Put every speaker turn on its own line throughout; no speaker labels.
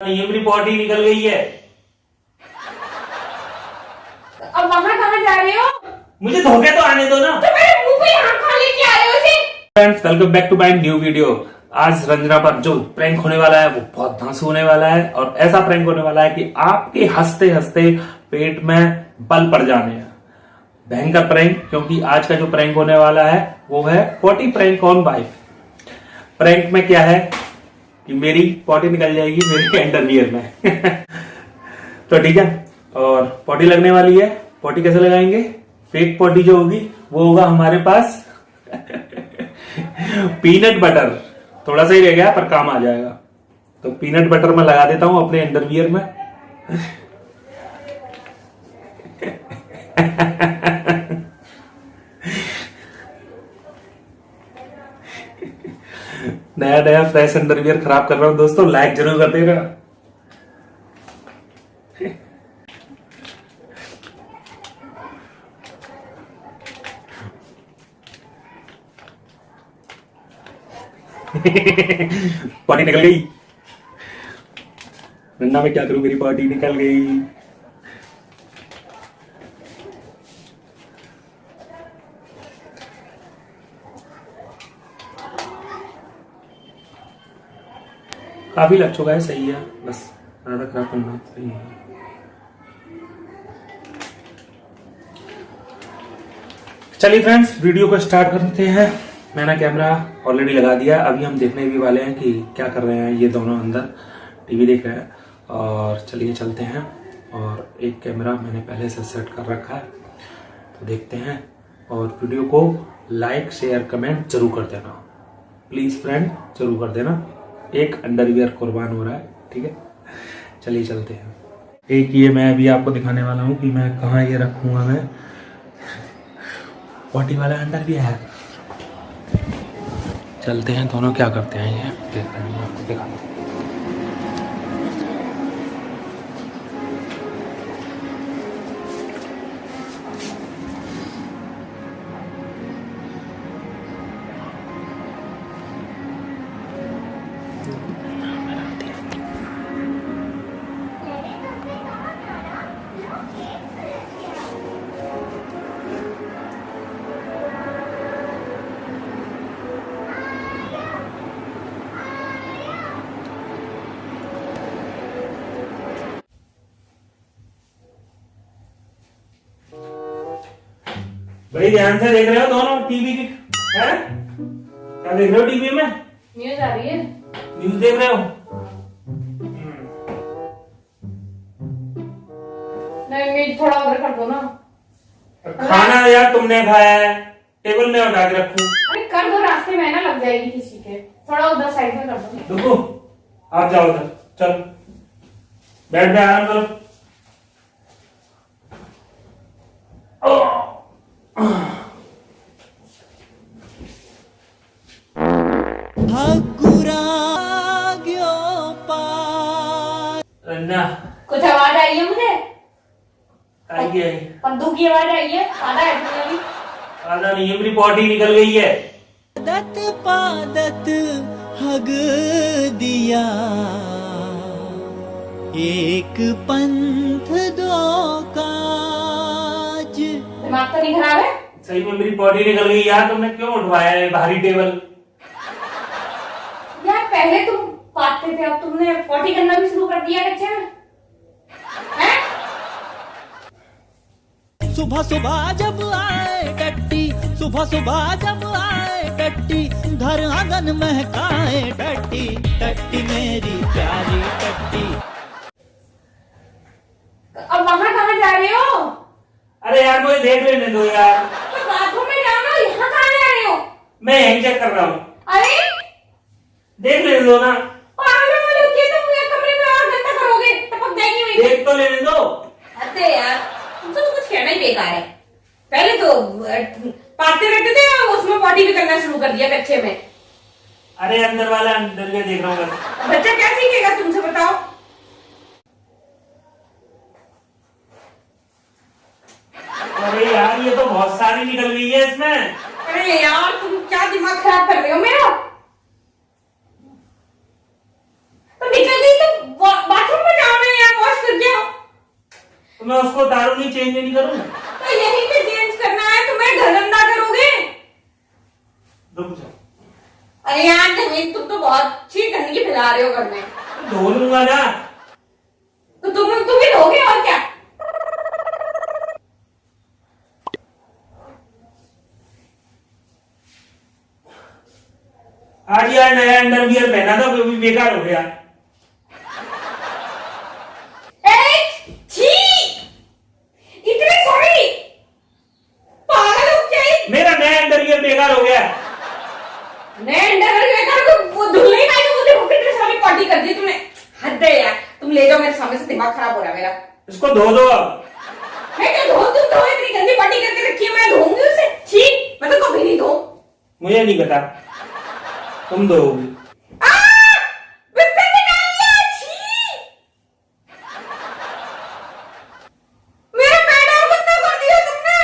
ये मेरी पॉटी निकल गई है।
अब वहाँ कहाँ जा रहे हो?
मुझे धोखे तो आने दो ना।
तो मेरे मुंह पे यहाँ खा लेके आ रहे हो इसे?
Friends, welcome back to my new video. आज रंजना पर जो प्रैंक होने वाला है वो बहुत धांसू होने वाला है और ऐसा प्रैंक होने वाला है कि आपके हंसते हंसते पेट में बल पड़ जाने हैं। भयंकर प्रैंक, क्योंकि आज का जो प्रैंक होने वाला है वो है potty prank on wife. Prank में क्या है कि मेरी पॉटी निकल जाएगी मेरे अंडरवियर में तो ठीक है, और पॉटी लगने वाली है। पॉटी कैसे लगाएंगे? फेक पॉटी जो होगी वो होगा हमारे पास पीनट बटर। थोड़ा सा ही रह गया पर काम आ जाएगा। तो पीनट बटर मैं लगा देता हूं अपने अंडरवियर में नया नया फ्रेश अंडरवियर खराब कर रहा हूं दोस्तों। लाइक जरूर कर देना। पॉटी निकल गई। रन्ना में क्या करूं, मेरी पॉटी निकल गई। काफी लग चुका है, सही है, बस ज्यादा खराब करना सही है। चलिए फ्रेंड्स, वीडियो को स्टार्ट करते हैं। मैंने कैमरा ऑलरेडी लगा दिया। अभी हम देखने भी वाले हैं कि क्या कर रहे हैं ये दोनों अंदर टीवी देख रहे हैं। और चलिए चलते हैं। और एक कैमरा मैंने पहले से सेट कर रखा है, तो देखते हैं। और वीडियो को लाइक शेयर कमेंट जरूर कर देना प्लीज फ्रेंड, जरूर कर देना। एक अंडरवियर कुर्बान हो रहा है, ठीक है। चलिए चलते हैं। एक ये मैं अभी आपको दिखाने वाला हूँ कि मैं कहाँ ये रखूंगा। मैं पॉटी वाला अंडरवियर। चलते हैं, दोनों क्या करते हैं ये देख रहे हैं, आपको दिखाता हूँ। बड़ी ध्यान से देख रहे हो दोनों टीवी की, है? क्या देख रहे हो टीवी में?
न्यूज आ रही है।
न्यूज देख रहे हो?
नहीं, मैं थोड़ा उधर कर दो ना।
खाना यार तुमने खाया है, टेबल में उठा के रखूं?
अरे कर दो, रास्ते में ना लग जाएगी किसी के। थोड़ा उधर साइड में कर दो।
देखो, आप जाओ उधर, चल बैठ जा, आराम करो। रन्ना,
कुछ आवाज आई है मुझे?
आई है?
पद्दू की आवाज आई है। आधा है तुम्हें अभी।
आधा नहीं है, मेरी पॉटी निकल गई है।
दत पादत हग दिया, एक पंथ दो काज।
दिमाग तो नहीं खराब है?
सही में मेरी पॉटी निकल गई यार। तुमने क्यों उठवाया है भारी टेबल?
यार पहले तुम पाते थे, अब तुमने पॉटी करना भी शुरू कर दिया कच्चे में, हैं?
सुबह सुबह जब आए टट्टी, सुबह सुबह जब आए टट्टी, घर आंगन महकाए टट्टी, टट्टी मेरी प्यारी टट्टी।
अब वहाँ कहाँ जा रहे हो?
अरे यार मुझे देख लेने दो यार।
तो बाथरूम में जाओ ना, यहाँ कहाँ जा रहे हो?
मैं यही चेक कर रहा हूँ,
अरे
देख लेने दो ना।
पागल वाले हो, ये तुम मेरे कमरे में और गंदा करोगे, टपक जाएगी मेरी।
देख तो लेने दो।
अरे यार, तुमसे तो कुछ कहना ही बेकार है। पहले तो पाते रहते थे और उसमें पॉटी भी करना शुरू कर दिया कच्चे में।
अरे अंदर वाला अंदर देख रहा हूँ।
बच्चा क्या सीखेगा तुमसे, बताओ?
अरे यार ये तो बहुत सारी निकल गई है इसमें।
अरे यार तुम क्या दिमाग खराब कर रहे हो मेरा? तो निकल गई तो
नहीं, चेंज नहीं करूँ?
तो यहीं पे चेंज करना है, तुम्हें घर गंदा करोगे?
रुक जाओ।
अरे यार जमीन, तुम तो बहुत अच्छी गंदगी फैला रहे हो घर में।
धो लूंगा ना।
तो तुम ही धोगे और क्या?
आज यार नया अंडरवियर पहना था, वो भी बेकार हो गया।
छी! इतने सारे पागल हो क्या?
मेरा नया अंडरवियर बेकार हो गया।
नए अंडरवियर लेकर वो धुलने का तो देखो कितने सारी पार्टी कर दी तुमने। हद है यार, तुम ले जाओ मेरे सामने से, दिमाग खराब हो रहा है मेरा।
इसको धो दो अब।
मैं क्या धो, तुम धो, इतनी गंदी पार्टी करके रखी है, मैं धोऊंगी उसे? छी, मैं तो कभी नहीं धो।
मुझे नहीं पता, तुम धोगी।
बिस्तर निकाल लिया, छी! मेरा पेट और गंदा कर दिया तुमने।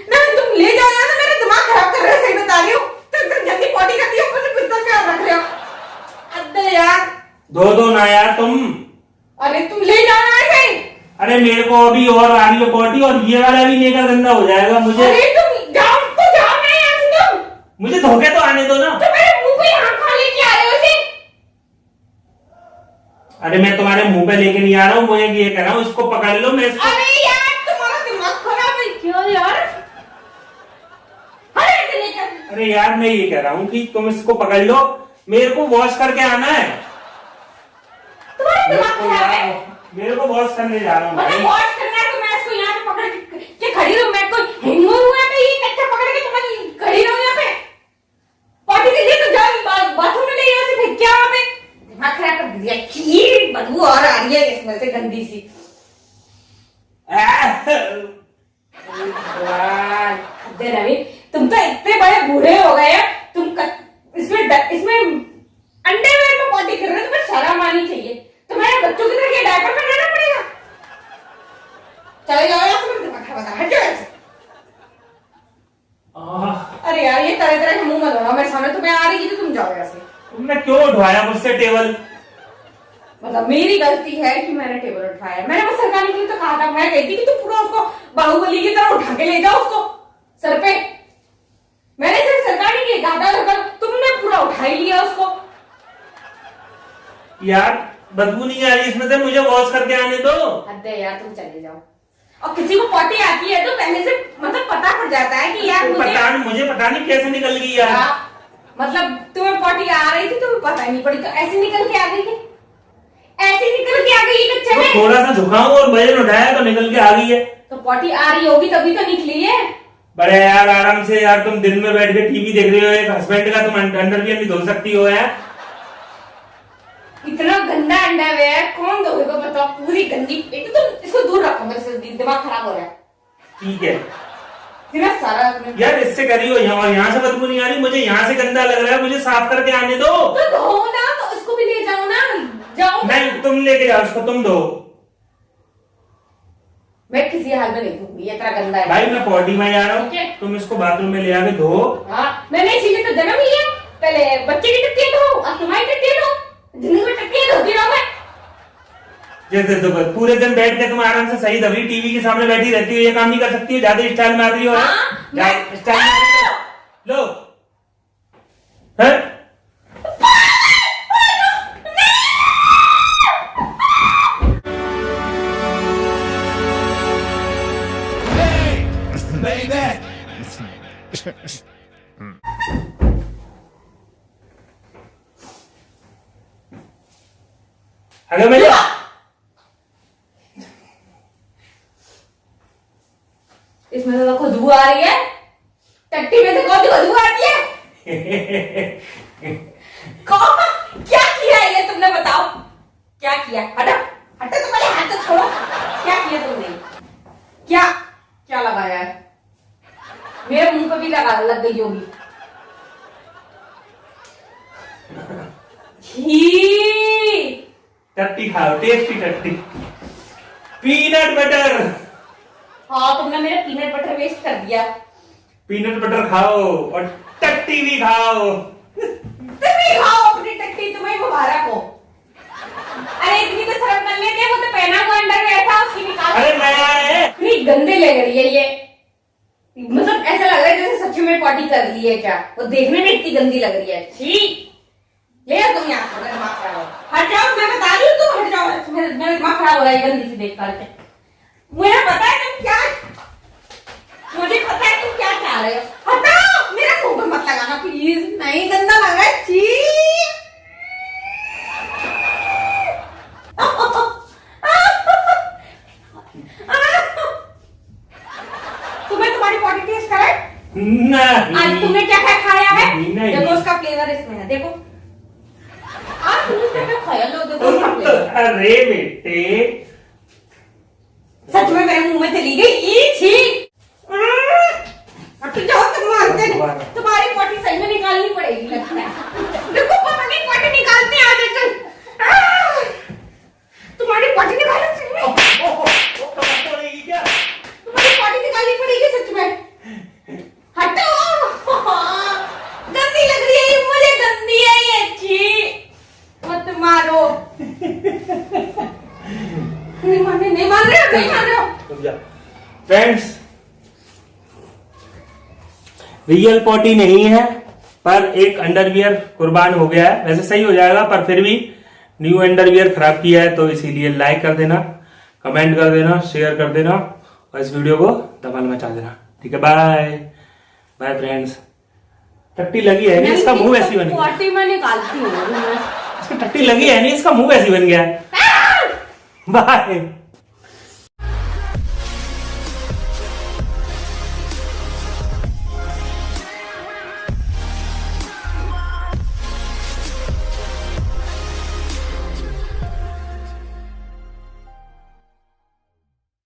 नहीं तुम ले जाओ यहाँ से, मेरा दिमाग खराब कर रहे हो, सही बता रही हूँ। तो इतनी गंदी पार्टी करती हो, ऊपर से बिस्तर पे रख रहे हो। अरे यार,
धो दो ना यार तुम।
अरे तुम ले जाओ ना ऐसे।
अरे मेरे को अभी और आ रही है पॉटी, और ये वाला भी लेकर गंदा हो जाएगा मुझे।
अरे तुम जाओ तो जाओ ना यहाँ से तुम।
मुझे धोखे तो आने दो ना।
तो मेरे मुंह पे यहाँ खा लेके आ रहे हो इसे।
अरे मैं तुम्हारे मुंह पे लेके नहीं आ रहा हूँ, मुझे ये कह रहा हूँ इसको पकड़ लो। मैं इसको...
अरे यार तुम्हारा दिमाग खराब है क्या यार? अरे ऐसे लेकर।
अरे यार मैं ये कह रहा हूँ कि तुम इसको पकड़ लो, मेरे को वॉश करके आना है।
तुम्हारा दिमाग खराब है।
मेरे को वॉश करने जा रहा हूँ
मतलब
भाई।
वॉश करना है तो मैं इसको यहाँ पे पकड़ के खड़ी रहूं? मैं कोई हैंगर हूँ यहाँ पे, ये कच्चा पकड़ के तुम्हें खड़ी रहूं यहाँ पे? पॉटी के लिए तो जाओ, बाथरूम में ले जाओ, इसे फेंक के आओ वहाँ पे। दिमाग खराब कर दिया। खीर बदबू और आ रही है इसमें से, गंदी सी। रवि, तुम तो इतने बड़े बूढ़े हो गए हो, तुम इसमें अंडरवेयर में पॉटी कर रहे हो, तुम्हें शर्म आनी चाहिए। तुम्हारे बच्चों की तरह ये डायपर पहनाना पड़ेगा? चले जाओ यहाँ से, मेरे दिमाग खराब होता है, हट जाओ यहाँ से। अरे यार ये तरह तरह के मुंह मत बनाओ मेरे सामने, तुम्हें आ रही है तो तुम जाओ यहाँ से।
तुमने क्यों उठवाया मुझसे टेबल?
मतलब मेरी गलती है कि मैंने टेबल उठाया। मैंने वो सरकारी के लिए तो कहा था, मैं कहती कि तुम पूरा उसको बाहुबली की तरह उठा के ले जाओ उसको सर पे। मैंने सिर्फ सरकारी के कहा था, तुमने पूरा उठा ही लिया उसको।
यार बदबू नहीं आ रही इसमें से, मुझे वॉश करके आने दो।
हद है यार, तुम चले जाओ। और किसी को पॉटी आती है तो पहले से मतलब पता पड़ जाता है कि यार
मुझे पता नहीं कैसे निकल गई यार।
मतलब तुम्हें पॉटी आ रही थी, तुम्हें पता ही नहीं पड़ी, तो ऐसे निकल के आ गई है? ऐसे निकल के आ गई है कच्चे में?
थोड़ा सा झुकाऊं और वजन उठाया तो निकल के आ गई है।
तो पॉटी आ रही होगी तभी तो निकली है।
बड़े यार आराम से यार, तुम दिन में बैठ के टीवी देख रहे हो, एक हस्बैंड का तुम अंडरवियर नहीं धो सकती हो यार?
इतना गंदा अंडरवेयर कौन धोएगा बताओ? पूरी गंदी। एक तो तुम इसको दूर रखो मेरे से, दिमाग खराब हो रहा है।
ठीक है
इतना सारा
यार, इससे करी हो यहाँ से बदबू नहीं आ रही, मुझे यहाँ से गंदा लग रहा है, मुझे साफ करके आने दो।
तो धो ना, तो इसको भी ले जाओ ना, जाओ।
नहीं तुम लेके जाओ उसको, तुम धो।
मैं किसी हाल में नहीं धोऊंगी, ये इतना गंदा है।
भाई मैं पॉटी में जा रहा
ठीक है।
हूँ, तुम इसको बाथरूम में ले आके धो।
हाँ, मैंने इसीलिए तो जन्म लिया, पहले बच्चे की टट्टी धो और तुम्हारी टट्टी धो। जिंदगी में टट्टी धोती रहो मैं।
जैसे तो पूरे दिन बैठ के तुम आराम से सही दबी टीवी के सामने बैठी रहती हो, ये काम नहीं कर सकती हो? ज्यादा स्टाइल मार रही हो। स्टाइल लो है? हेलो भैया,
इसमें तो खुशबू आ रही है, टट्टी में से कौन सी खुशबू आती है? कौन क्या किया ये तुमने, बताओ क्या किया? हटो हटो, तुम्हारे हाथ तो छोड़ो। क्या किया तुमने? क्या क्या लगाया है? मेरे मुंह पे भी लग गई होगी।
टट्टी खाओ, टेस्टी टट्टी, पीनट बटर।
हाँ, तुमने मेरा पीनट बटर वेस्ट कर दिया।
पीनट बटर खाओ और टट्टी भी खाओ।
तुम भी खाओ अपनी टट्टी, तुम्हें मुबारक हो। अरे इतनी तो शर्म कर लेते, वो तो पहना हुआ रही है क्या? वो देखने में इतनी गंदी लग रही है। छी, ले तुम यहाँ से, मेरा दिमाग खराब हो, हट जाओ, मैं बता रही हूँ, तुम हट जाओ, मेरा दिमाग खराब हो रहा है गंदी सी देख करके। मुझे पता है तुम क्या, मुझे पता है तुम क्या चाह रहे हो। हटाओ, मेरा मुंह पे मत लगाना प्लीज, नहीं गंदा लग रहा है। छी, तुम्हें तुम्हारी पॉटी टेस्ट कराए? आज तुमने क्या क्या खाया है?
नहीं।
देखो उसका फ्लेवर इसमें है, देखो आज तुमने क्या क्या खाया, लो देखो उसका फ्लेवर।
अरे बेटे,
सच में मेरे मुंह में चली गई। ई छी, हट जाओ, तुम मानते नहीं। तुम्हारी पॉटी सही में निकालनी पड़ेगी लगता है। देखो पापा की पॉटी निकालते हैं, आज चल तुम्हारी पॉटी निकालनी चाहिए,
क्या?
तुम्हारी पॉटी निकालनी पड़ेगी सच में। हटाओ, गंदी लग रही है, मुझे गंदी है ये। छी, मत मारो। नहीं मान रहे, नहीं मान रहे हो, नहीं मान रहे हो।
फ्रेंड्स, रियल पॉटी नहीं है, पर एक अंडरवियर कुर्बान हो गया है। वैसे सही हो जाएगा, पर फिर भी न्यू अंडरवियर खराब किया है, तो इसीलिए लाइक कर देना, कमेंट कर देना, शेयर कर देना और इस वीडियो को धमाल मचा देना। ठीक है, बाय बाय फ्रेंड्स। टट्टी लगी है नहीं, इसका मुंह ऐसी बन गया।
पॉटी में निकालती हूँ मैं।
इसकी टट्टी लगी है नहीं, इसका मुंह ऐसी बन गया है। बाय।